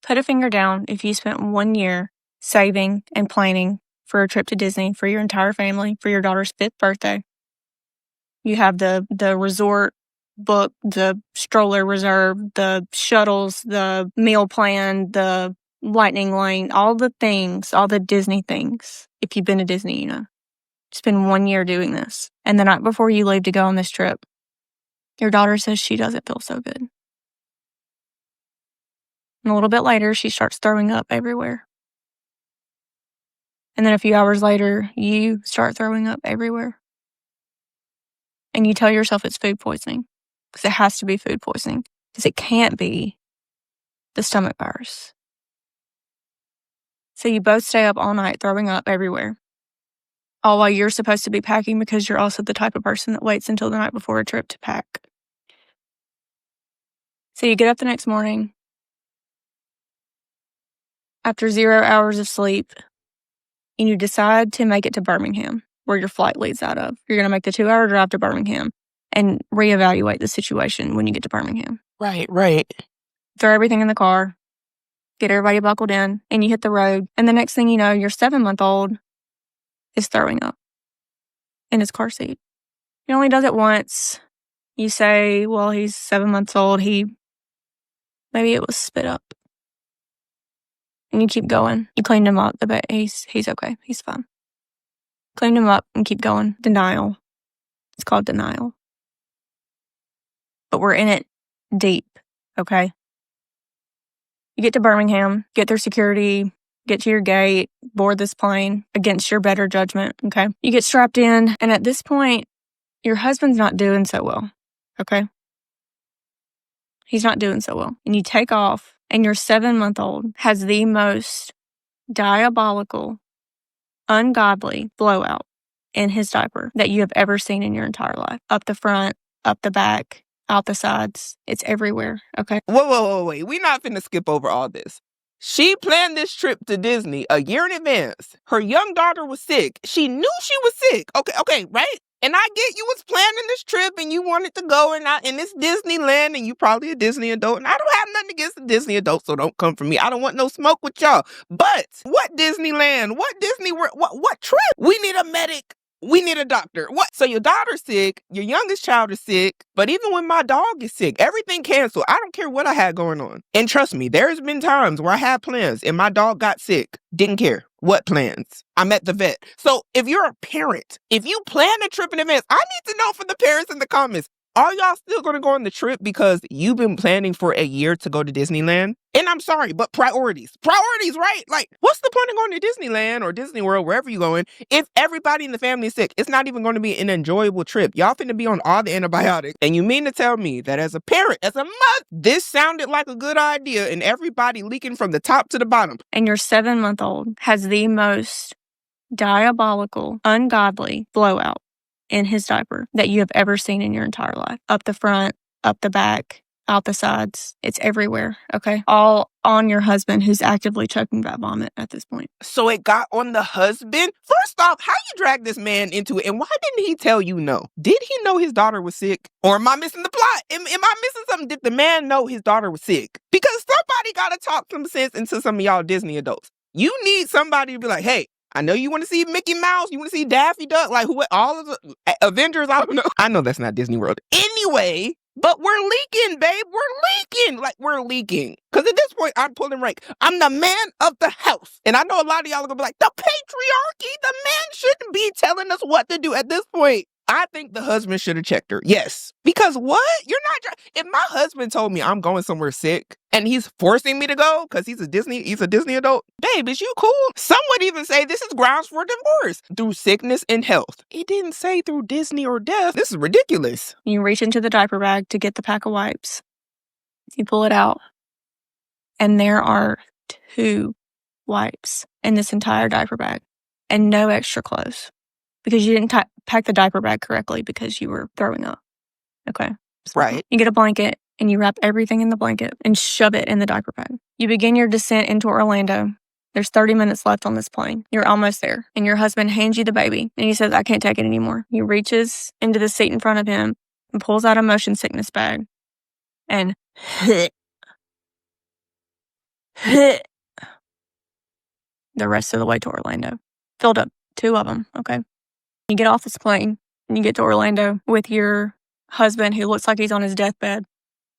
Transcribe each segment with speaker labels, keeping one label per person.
Speaker 1: Put a finger down if you spent 1 year saving and planning for a trip to Disney for your entire family for your daughter's 5th birthday. You have the resort book, the stroller reserve, the shuttles, the meal plan, the lightning lane, all the things, all the Disney things. If you've been to Disney, you know. Spend 1 year doing this. And the night before you leave to go on this trip, your daughter says she doesn't feel so good. And a little bit later, she starts throwing up everywhere. And then a few hours later, you start throwing up everywhere. And you tell yourself it's food poisoning. Because it has to be food poisoning. Because it can't be the stomach virus. So you both stay up all night throwing up everywhere. All while you're supposed to be packing because you're also the type of person that waits until the night before a trip to pack. So you get up the next morning after 0 hours of sleep, and you decide to make it to Birmingham, where your flight leaves out of. You're going to make the 2-hour drive to Birmingham and reevaluate the situation when you get to Birmingham.
Speaker 2: Right.
Speaker 1: Throw everything in the car, get everybody buckled in, and you hit the road. And the next thing you know, your 7-month-old is throwing up in his car seat. He only does it once. You say, well, he's 7 months old. Maybe it was spit up. And you keep going. You cleaned him up. He's okay. He's fine. Clean him up and keep going. Denial. It's called denial. But we're in it deep, okay? You get to Birmingham, get through security, get to your gate, board this plane against your better judgment, okay? You get strapped in, and at this point, your husband's not doing so well, okay? He's not doing so well. And you take off, and your 7-month-old has the most diabolical, ungodly blowout in his diaper that you have ever seen in your entire life. Up the front, up the back, out the sides. It's everywhere, okay?
Speaker 2: Whoa. We're not finna skip over all this. She planned this trip to Disney a year in advance. Her young daughter was sick. She knew she was sick. Okay, right? And I get you was planning this trip and you wanted to go and it's Disneyland and you probably a Disney adult. And I don't have nothing against the Disney adults, so don't come for me. I don't want no smoke with y'all. But what Disneyland? What Disney World? What trip? We need a medic. We need a doctor. What? So your daughter's sick, your youngest child is sick, but even when my dog is sick, everything canceled. I don't care what I had going on. And trust me, there's been times where I had plans and my dog got sick. Didn't care. What plans? I'm at the vet. So if you're a parent, if you plan a trip in advance, I need to know from the parents in the comments, are y'all still going to go on the trip because you've been planning for a year to go to Disneyland? And I'm sorry, but priorities, right? Like, what's the point of going to Disneyland or Disney World, wherever you're going, if everybody in the family is sick? It's not even going to be an enjoyable trip. Y'all finna be on all the antibiotics. And you mean to tell me that as a parent, as a mother, this sounded like a good idea and everybody leaking from the top to the bottom.
Speaker 1: And your 7-month-old has the most diabolical, ungodly blowout in his diaper that you have ever seen in your entire life. Up the front, up the back, out the sides. It's everywhere, okay? All on your husband who's actively choking that vomit at this point.
Speaker 2: So it got on the husband? First off, how you drag this man into it? And why didn't he tell you no? Did he know his daughter was sick? Or am I missing the plot? Am I missing something? Did the man know his daughter was sick? Because somebody got to talk some sense into some of y'all Disney adults. You need somebody to be like, hey, I know you want to see Mickey Mouse. You want to see Daffy Duck. Like, all of the Avengers, I don't know. I know that's not Disney World. Anyway, but we're leaking, babe. We're leaking. Because at this point, I'm pulling rank. I'm the man of the house. And I know a lot of y'all are going to be like, the patriarchy, the man shouldn't be telling us what to do at this point. I think the husband should have checked her. Yes. Because what? If my husband told me I'm going somewhere sick and he's forcing me to go because he's a Disney adult, babe, is you cool? Some would even say this is grounds for divorce through sickness and health. It didn't say through Disney or death. This is ridiculous.
Speaker 1: You reach into the diaper bag to get the pack of wipes. You pull it out. And there are 2 wipes in this entire diaper bag and no extra clothes. Because you didn't pack the diaper bag correctly because you were throwing up. Okay. So
Speaker 2: right.
Speaker 1: You get a blanket and you wrap everything in the blanket and shove it in the diaper bag. You begin your descent into Orlando. There's 30 minutes left on this plane. You're almost there. And your husband hands you the baby. And he says, I can't take it anymore. He reaches into the seat in front of him and pulls out a motion sickness bag. And the rest of the way to Orlando. Filled up 2 of them, okay? You get off this plane and you get to Orlando with your husband who looks like he's on his deathbed.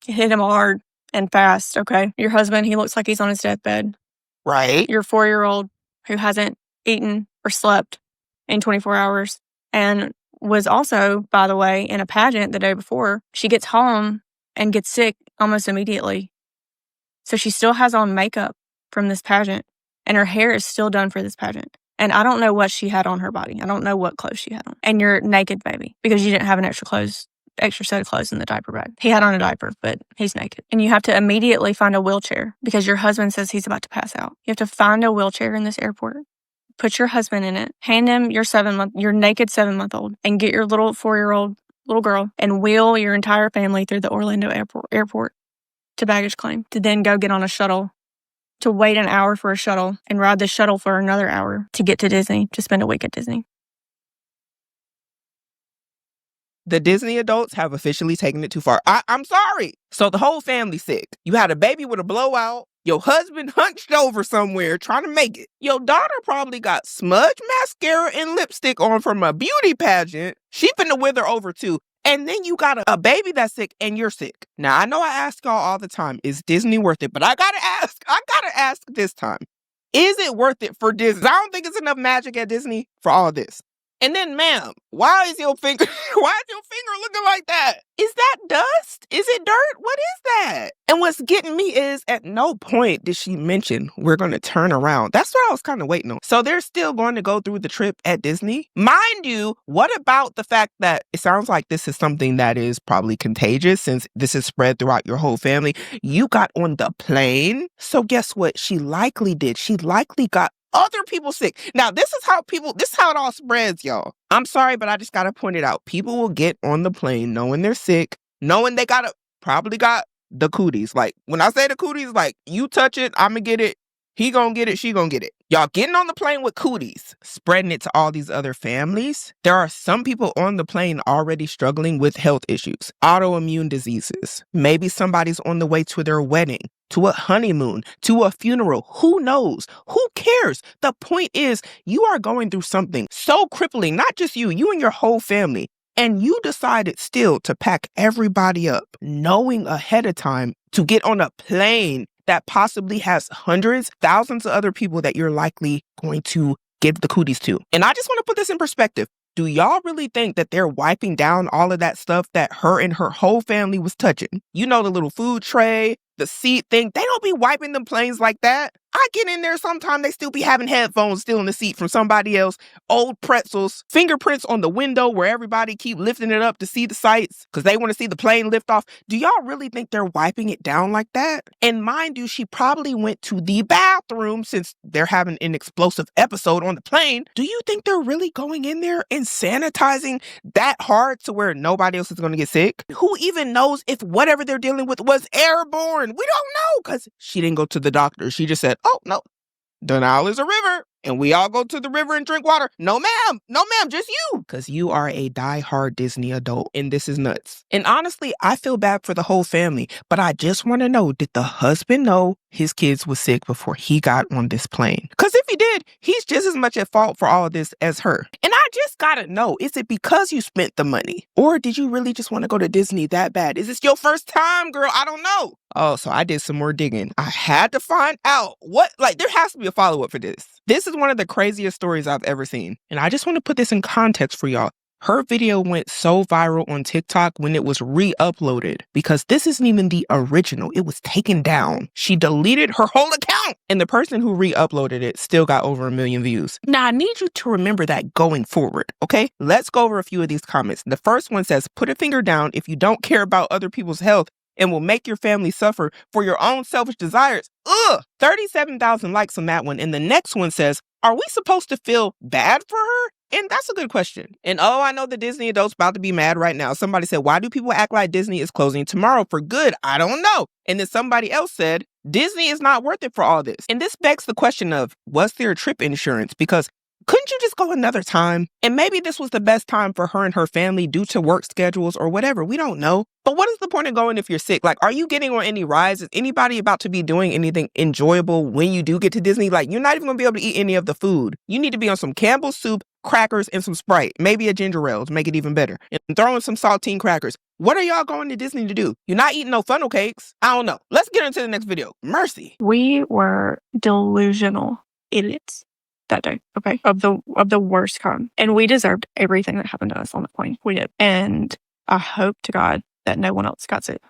Speaker 1: You hit him hard and fast, okay? Your husband, he looks like he's on his deathbed.
Speaker 2: Right.
Speaker 1: Your 4-year-old who hasn't eaten or slept in 24 hours and was also, by the way, in a pageant the day before. She gets home and gets sick almost immediately. So she still has on makeup from this pageant and her hair is still done for this pageant. And I don't know what she had on her body. I don't know what clothes she had on. And you're naked, baby, because you didn't have an extra set of clothes in the diaper bag. He had on a diaper, but he's naked. And you have to immediately find a wheelchair because your husband says he's about to pass out. You have to find a wheelchair in this airport, put your husband in it, hand him your naked 7-month-old, and get your little 4-year-old little girl and wheel your entire family through the Orlando airport to baggage claim, to then go get on a shuttle, to wait an hour for a shuttle and ride the shuttle for another hour to get to Disney, to spend a week at Disney.
Speaker 2: The Disney adults have officially taken it too far. I'm sorry. So the whole family's sick. You had a baby with a blowout. Your husband hunched over somewhere trying to make it. Your daughter probably got smudge mascara and lipstick on from a beauty pageant. She finna wither over too. And then you got a baby that's sick and you're sick. Now, I know I ask y'all all the time, is Disney worth it? But I gotta ask this time. Is it worth it for Disney? I don't think it's enough magic at Disney for all of this. And then, ma'am, why is your finger looking like that? Is that dust? Is it dirt? What is that? And what's getting me is at no point did she mention we're going to turn around. That's what I was kind of waiting on. So they're still going to go through the trip at Disney. Mind you, what about the fact that it sounds like this is something that is probably contagious since this is spread throughout your whole family? You got on the plane. So guess what she likely did? She likely got other people sick. Now, this is how it all spreads, y'all. I'm sorry, but I just got to point it out. People will get on the plane knowing they're sick, knowing they probably got the cooties. Like, when I say the cooties, like, you touch it, I'm going to get it. He going to get it, she going to get it. Y'all getting on the plane with cooties, spreading it to all these other families. There are some people on the plane already struggling with health issues, autoimmune diseases. Maybe somebody's on the way to their wedding, to a honeymoon, to a funeral. Who knows? Who cares? The point is, you are going through something so crippling, not just you and your whole family. And you decided still to pack everybody up, knowing ahead of time to get on a plane that possibly has hundreds, thousands of other people that you're likely going to give the cooties to. And I just want to put this in perspective. Do y'all really think that they're wiping down all of that stuff that her and her whole family was touching? You know, the little food tray, the seat thing. They don't be wiping them planes like that. I get in there sometime, they still be having headphones still in the seat from somebody else, old pretzels, fingerprints on the window where everybody keep lifting it up to see the sights because they want to see the plane lift off. Do y'all really think they're wiping it down like that? And mind you, she probably went to the bathroom since they're having an explosive episode on the plane. Do you think they're really going in there and sanitizing that hard to where nobody else is going to get sick? Who even knows if whatever they're dealing with was airborne? We don't know because she didn't go to the doctor. She just said, oh, no, the Nile is a river and we all go to the river and drink water. No, ma'am, just you. Because you are a diehard Disney adult and this is nuts. And honestly, I feel bad for the whole family, but I just want to know, did the husband know his kids was sick before he got on this plane? Because if he did, he's just as much at fault for all of this as her. And I just gotta know, is it because you spent the money? Or did you really just want to go to Disney that bad? Is this your first time, girl? I don't know. Oh, so I did some more digging. I had to find out there has to be a follow-up for this. This is one of the craziest stories I've ever seen. And I just want to put this in context for y'all. Her video went so viral on TikTok when it was re-uploaded because this isn't even the original. It was taken down. She deleted her whole account and the person who re-uploaded it still got over 1 million views. Now, I need you to remember that going forward, okay? Let's go over a few of these comments. The first one says, put a finger down if you don't care about other people's health and will make your family suffer for your own selfish desires. Ugh! 37,000 likes on that one. And the next one says, are we supposed to feel bad for her? And that's a good question. And oh, I know the Disney adults about to be mad right now. Somebody said, why do people act like Disney is closing tomorrow for good? I don't know. And then somebody else said, Disney is not worth it for all this. And this begs the question of, was there trip insurance? Because couldn't you just go another time? And maybe this was the best time for her and her family due to work schedules or whatever. We don't know. But what is the point of going if you're sick? Like, are you getting on any rides? Is anybody about to be doing anything enjoyable when you do get to Disney? Like, you're not even going to be able to eat any of the food. You need to be on some Campbell's soup, crackers, and some Sprite. Maybe a ginger ale to make it even better. And throw in some saltine crackers. What are y'all going to Disney to do? You're not eating no funnel cakes. I don't know. Let's get into the next video. Mercy.
Speaker 1: We were delusional idiots that day, okay? Of the worst kind. And we deserved everything that happened to us on the plane. We did. And I hope to God that no one else got sick.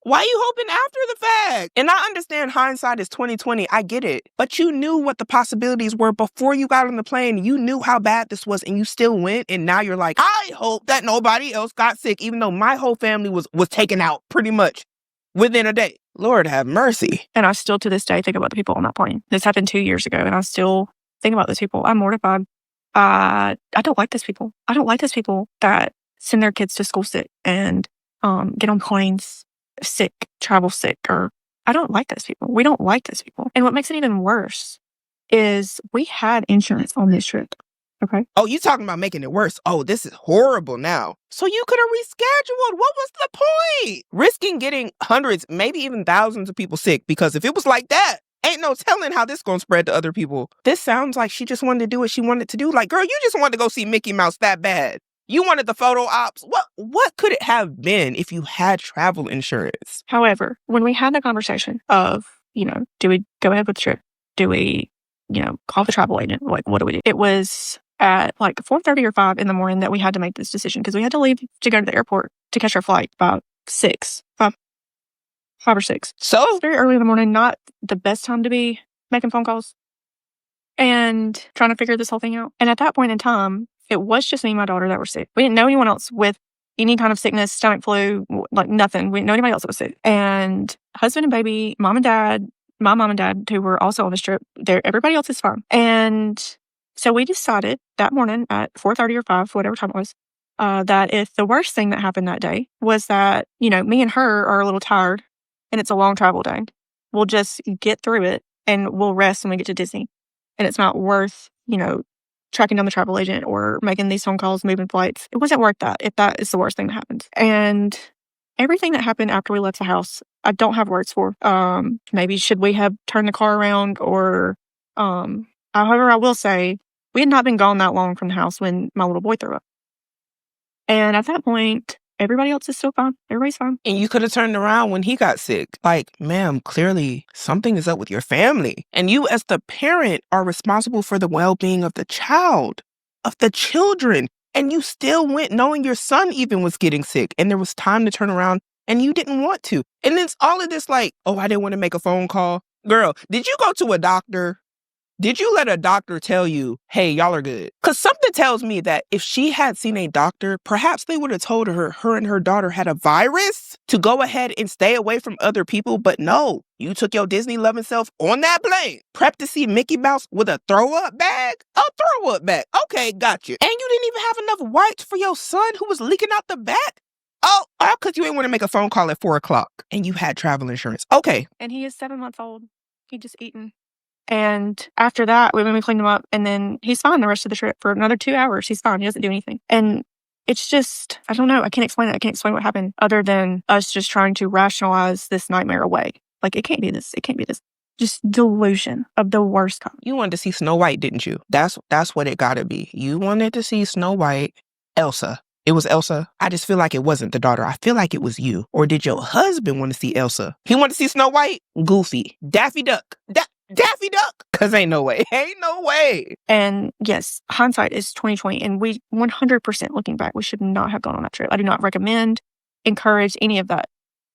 Speaker 2: Why are you hoping after the fact? And I understand hindsight is 2020. I get it. But you knew what the possibilities were before you got on the plane. You knew how bad this was and you still went. And now you're like, I hope that nobody else got sick, even though my whole family was taken out pretty much within a day. Lord have mercy.
Speaker 1: And I still to this day think about the people on that plane. This happened 2 years ago and I still think about those people. I'm mortified. I don't like those people. I don't like those people that send their kids to school sick and get on planes sick, travel sick, or I don't like those people. We don't like those people. And what makes it even worse is we had insurance on this trip. Okay.
Speaker 2: Oh, you talking about making it worse. Oh, this is horrible now. So you could have rescheduled. What was the point? Risking getting hundreds, maybe even thousands of people sick, because if it was like that, ain't no telling how this gonna spread to other people. This sounds like she just wanted to do what she wanted to do. Like, girl, you just wanted to go see Mickey Mouse that bad. You wanted the photo ops. What could it have been if you had travel insurance?
Speaker 1: However, when we had the conversation of, do we go ahead with the trip? Do we, call the travel agent? Like, what do we do? It was at like 4:30 or 5 in the morning that we had to make this decision because we had to leave to go to the airport to catch our flight about 5 or 6.
Speaker 2: So
Speaker 1: it's very early in the morning, not the best time to be making phone calls and trying to figure this whole thing out. And at that point in time, it was just me and my daughter that were sick. We didn't know anyone else with any kind of sickness, stomach flu, like nothing. We didn't know anybody else that was sick. And husband and baby, mom and dad, my mom and dad, who were also on this trip, everybody else is fine. And so we decided that morning at 4:30 or 5, whatever time it was, that if the worst thing that happened that day was that, me and her are a little tired and it's a long travel day, we'll just get through it and we'll rest when we get to Disney. And it's not worth, tracking down the travel agent or making these phone calls, moving flights. It wasn't worth that if that is the worst thing that happens. And everything that happened after we left the house, I don't have words for. Maybe should we have turned the car around or, however, I will say we had not been gone that long from the house when my little boy threw up. And at that point, everybody else is still fine. Everybody's fine.
Speaker 2: And you could have turned around when he got sick. Like, ma'am, clearly something is up with your family. And you as the parent are responsible for the well-being of the child, of the children. And you still went knowing your son even was getting sick. And there was time to turn around and you didn't want to. And it's all of this like, oh, I didn't want to make a phone call. Girl, did you go to a doctor? Did you let a doctor tell you, hey, y'all are good? Because something tells me that if she had seen a doctor, perhaps they would have told her and her daughter had a virus to go ahead and stay away from other people. But no, you took your Disney-loving self on that plane, prepped to see Mickey Mouse with a throw-up bag? A throw-up bag. Okay, got you. And you didn't even have enough wipes for your son who was leaking out the back? Oh, because you didn't want to make a phone call at 4 o'clock and you had travel insurance. Okay.
Speaker 1: And he is 7 months old. He just eaten. And after that, we cleaned him up and then he's fine the rest of the trip for another 2 hours. He's fine. He doesn't do anything. And it's just, I don't know. I can't explain it. I can't explain what happened other than us just trying to rationalize this nightmare away. Like, it can't be this. It can't be this. Just delusion of the worst kind.
Speaker 2: You wanted to see Snow White, didn't you? That's what it gotta be. You wanted to see Snow White, Elsa. It was Elsa. I just feel like it wasn't the daughter. I feel like it was you. Or did your husband want to see Elsa? He wanted to see Snow White? Goofy. Daffy Duck. Daffy Duck? Because ain't no way. Ain't no way.
Speaker 1: And yes, hindsight is 2020. And we 100% looking back, we should not have gone on that trip. I do not recommend, encourage any of that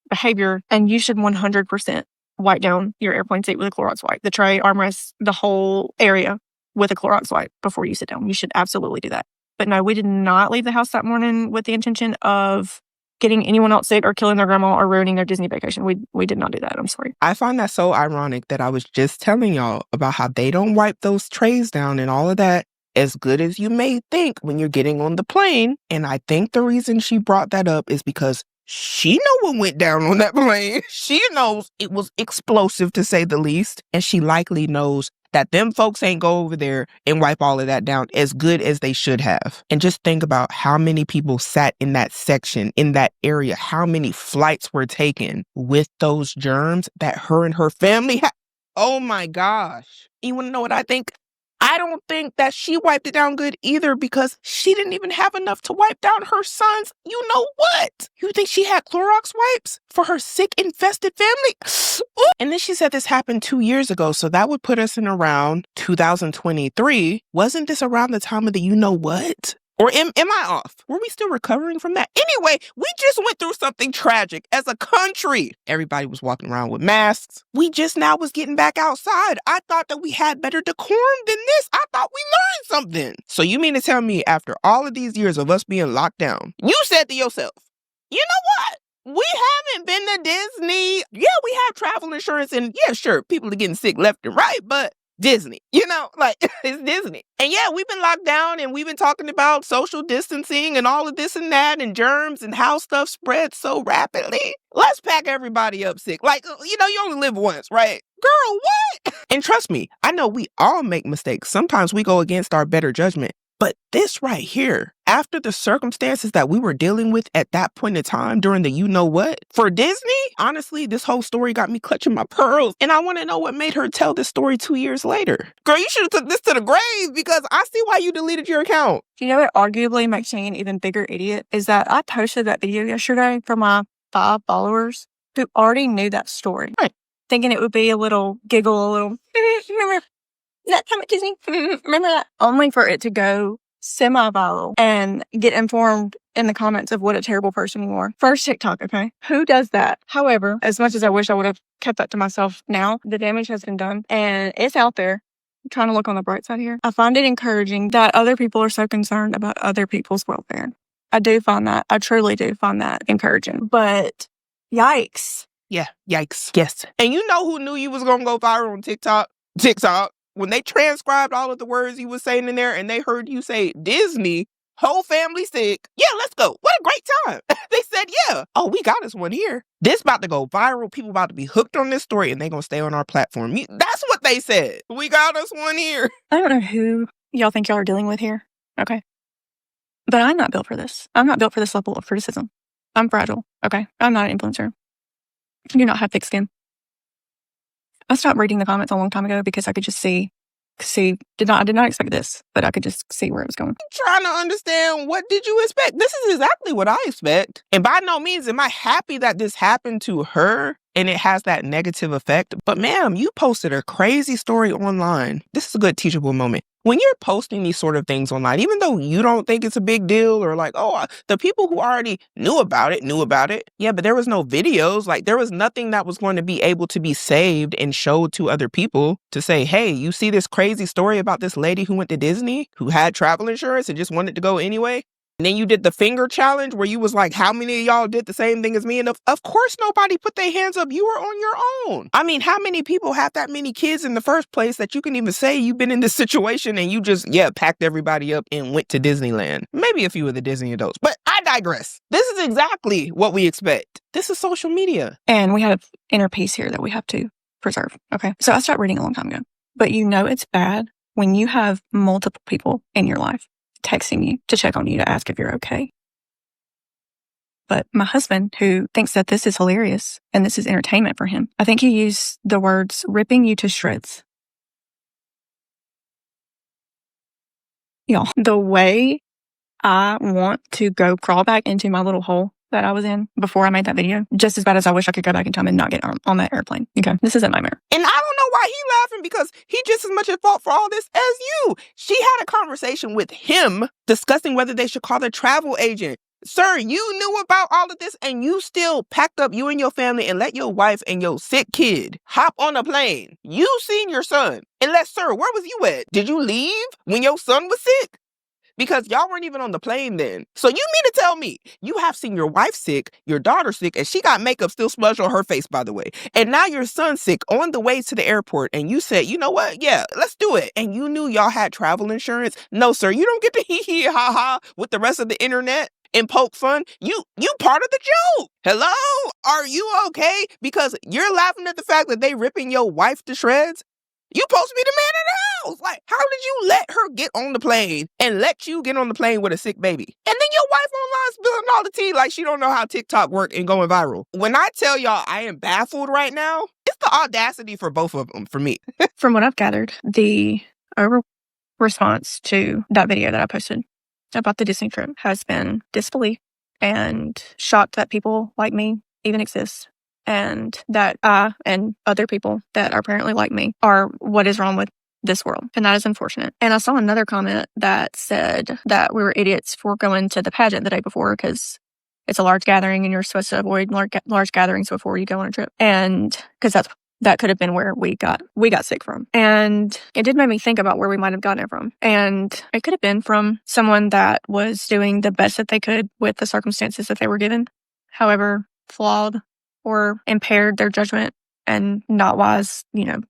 Speaker 1: behavior. And you should 100% wipe down your airplane seat with a Clorox wipe. The tray, armrest, the whole area with a Clorox wipe before you sit down. You should absolutely do that. But no, we did not leave the house that morning with the intention of getting anyone else sick or killing their grandma or ruining their Disney vacation. We did not do that. I'm sorry.
Speaker 2: I find that so ironic that I was just telling y'all about how they don't wipe those trays down and all of that, as good as you may think when you're getting on the plane. And I think the reason she brought that up is because she know what went down on that plane. She knows it was explosive, to say the least. And she likely knows that them folks ain't go over there and wipe all of that down as good as they should have. And just think about how many people sat in that section, in that area, how many flights were taken with those germs that her and her family had. Oh my gosh. You want to know what I think? I don't think that she wiped it down good either, because she didn't even have enough to wipe down her son's you know what. You think she had Clorox wipes for her sick, infested family? Ooh. And then she said this happened 2 years ago, so that would put us in around 2023. Wasn't this around the time of the you know what? Or am I off? Were we still recovering from that? Anyway, we just went through something tragic as a country. Everybody was walking around with masks. We just now was getting back outside. I thought that we had better decorum than this. I thought we learned something. So you mean to tell me after all of these years of us being locked down, you said to yourself, you know what? We haven't been to Disney. Yeah, we have travel insurance, and yeah, sure, people are getting sick left and right, but Disney, it's Disney. And yeah, we've been locked down and we've been talking about social distancing and all of this and that and germs and how stuff spreads so rapidly. Let's pack everybody up sick. You only live once, right? Girl, what? And trust me, I know we all make mistakes. Sometimes we go against our better judgment. But this right here, after the circumstances that we were dealing with at that point in time during the you know what, for Disney, honestly, this whole story got me clutching my pearls. And I want to know what made her tell this story 2 years later. Girl, you should have took this to the grave, because I see why you deleted your account.
Speaker 1: You know what arguably makes me an even bigger idiot is that I posted that video yesterday for my 5 followers who already knew that story.
Speaker 2: Right.
Speaker 1: Thinking it would be a little giggle, a little, remember that time at Disney? Remember that? Only for it to go semi-viral and get informed in the comments of what a terrible person you are. First TikTok, okay? Who does that? However, as much as I wish I would have kept that to myself now, the damage has been done and it's out there. I'm trying to look on the bright side here. I find it encouraging that other people are so concerned about other people's welfare. I truly do find that encouraging. But yikes.
Speaker 2: Yeah, yikes. Yes. And you know who knew you was going to go viral on TikTok? TikTok. When they transcribed all of the words you was saying in there and they heard you say Disney, whole family sick. Yeah, let's go. What a great time. They said, yeah. Oh, we got us one here. This about to go viral. People about to be hooked on this story and they going to stay on our platform. That's what they said. We got us one here.
Speaker 1: I don't know who y'all think y'all are dealing with here. Okay. But I'm not built for this. I'm not built for this level of criticism. I'm fragile. Okay. I'm not an influencer. I do not have thick skin. I stopped reading the comments a long time ago because I could just I did not expect this, but I could just see where it was going.
Speaker 2: I'm trying to understand, what did you expect? This is exactly what I expect. And by no means am I happy that this happened to her and it has that negative effect. But ma'am, you posted a crazy story online. This is a good teachable moment. When you're posting these sort of things online, even though you don't think it's a big deal or the people who already knew about it. Yeah, but there was no videos. There was nothing that was going to be able to be saved and showed to other people to say, hey, you see this crazy story about this lady who went to Disney, who had travel insurance and just wanted to go anyway? And then you did the finger challenge where you was like, how many of y'all did the same thing as me? And of course, nobody put their hands up. You were on your own. I mean, how many people have that many kids in the first place that you can even say you've been in this situation and you just, packed everybody up and went to Disneyland? Maybe a few of the Disney adults, but I digress. This is exactly what we expect. This is social media.
Speaker 1: And we have inner peace here that we have to preserve. Okay. So I started reading a long time ago, but it's bad when you have multiple people in your life texting you to check on you to ask if you're okay. But my husband, who thinks that this is hilarious and this is entertainment for him, I think he used the words ripping you to shreds. Y'all, the way I want to go crawl back into my little hole that I was in before I made that video, just as bad as I wish I could go back in time and not get on that airplane. Okay, this is a nightmare.
Speaker 2: And I don't know why he laughing, because he just as much at fault for all this as you. She had a conversation with him discussing whether they should call the travel agent. Sir, you knew about all of this and you still packed up you and your family and let your wife and your sick kid hop on a plane. You seen your son. Unless, sir, where was you at? Did you leave when your son was sick? Because y'all weren't even on the plane then. So you mean to tell me you have seen your wife sick, your daughter sick, and she got makeup still smudged on her face, by the way. And now your son's sick on the way to the airport. And you said, you know what? Yeah, let's do it. And you knew y'all had travel insurance. No, sir, you don't get to hee hee ha ha with the rest of the internet and poke fun. You part of the joke. Hello? Are you okay? Because you're laughing at the fact that they ripping your wife to shreds. You supposed to be the man in the house. Like, how did you let her get on the plane and let you get on the plane with a sick baby? And then your wife online spilling all the tea like she don't know how TikTok work and going viral. When I tell y'all I am baffled right now, it's the audacity for both of them for me.
Speaker 1: From what I've gathered, the over response to that video that I posted about the Disney trip has been disbelief and shocked that people like me even exist, and that I and other people that are apparently like me are what is wrong with this world. And that is unfortunate. And I saw another comment that said that we were idiots for going to the pageant the day before because it's a large gathering and you're supposed to avoid large gatherings before you go on a trip. And because that could have been where we got sick from. And it did make me think about where we might have gotten it from. And it could have been from someone that was doing the best that they could with the circumstances that they were given. However, flawed or impaired their judgment and not wise,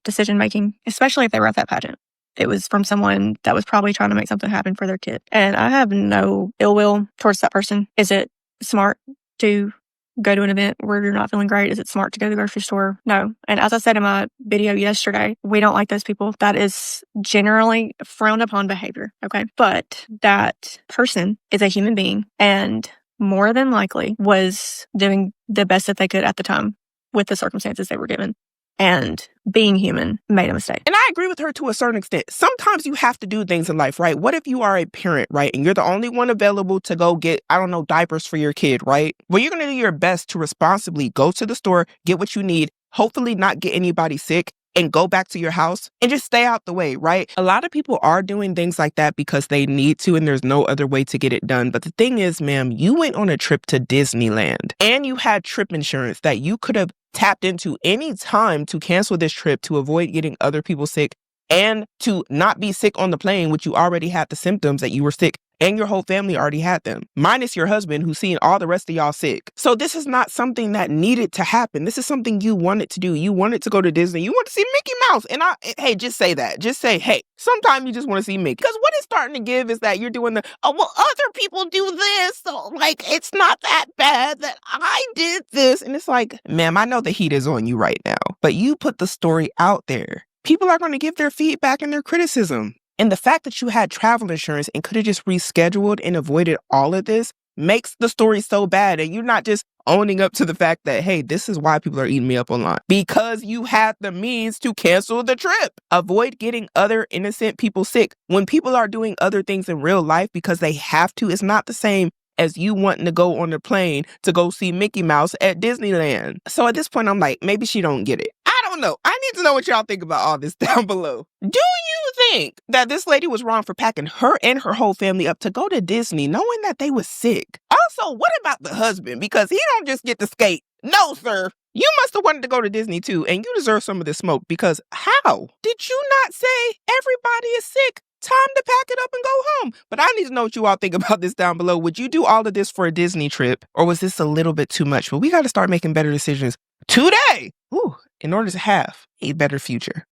Speaker 1: decision making, especially if they were at that pageant. It was from someone that was probably trying to make something happen for their kid. And I have no ill will towards that person. Is it smart to go to an event where you're not feeling great? Is it smart to go to the grocery store? No. And as I said in my video yesterday, we don't like those people. That is generally frowned upon behavior. Okay. But that person is a human being and more than likely was doing the best that they could at the time with the circumstances they were given. And being human made a mistake.
Speaker 2: And I agree with her to a certain extent. Sometimes you have to do things in life, right? What if you are a parent, right? And you're the only one available to go get, diapers for your kid, right? Well, you're going to do your best to responsibly go to the store, get what you need, hopefully not get anybody sick, and go back to your house and just stay out the way, right? A lot of people are doing things like that because they need to and there's no other way to get it done. But the thing is, ma'am, you went on a trip to Disneyland and you had trip insurance that you could have tapped into any time to cancel this trip to avoid getting other people sick and to not be sick on the plane, which you already had the symptoms that you were sick and your whole family already had them, minus your husband who's seen all the rest of y'all sick. So this is not something that needed to happen. This is something you wanted to do. You wanted to go to Disney. You want to see Mickey Mouse. And hey, just say that. Just say, hey, sometimes you just want to see Mickey. Because what it's starting to give is that you're doing other people do this. So it's not that bad that I did this. And it's like, ma'am, I know the heat is on you right now, but you put the story out there. People are going to give their feedback and their criticism. And the fact that you had travel insurance and could have just rescheduled and avoided all of this makes the story so bad. And you're not just owning up to the fact that, hey, this is why people are eating me up online. Because you had the means to cancel the trip. Avoid getting other innocent people sick. When people are doing other things in real life because they have to, it's not the same as you wanting to go on the plane to go see Mickey Mouse at Disneyland. So at this point, I'm like, maybe she don't get it. I don't know. I need to know what y'all think about all this down below. Do you think that this lady was wrong for packing her and her whole family up to go to Disney knowing that they was sick? Also, what about the husband? Because he don't just get to skate. No, sir. You must have wanted to go to Disney too, and you deserve some of this smoke because how? Did you not say everybody is sick? Time to pack it up and go home. But I need to know what you all think about this down below. Would you do all of this for a Disney trip? Or was this a little bit too much? But we got to start making better decisions today in order to have a better future.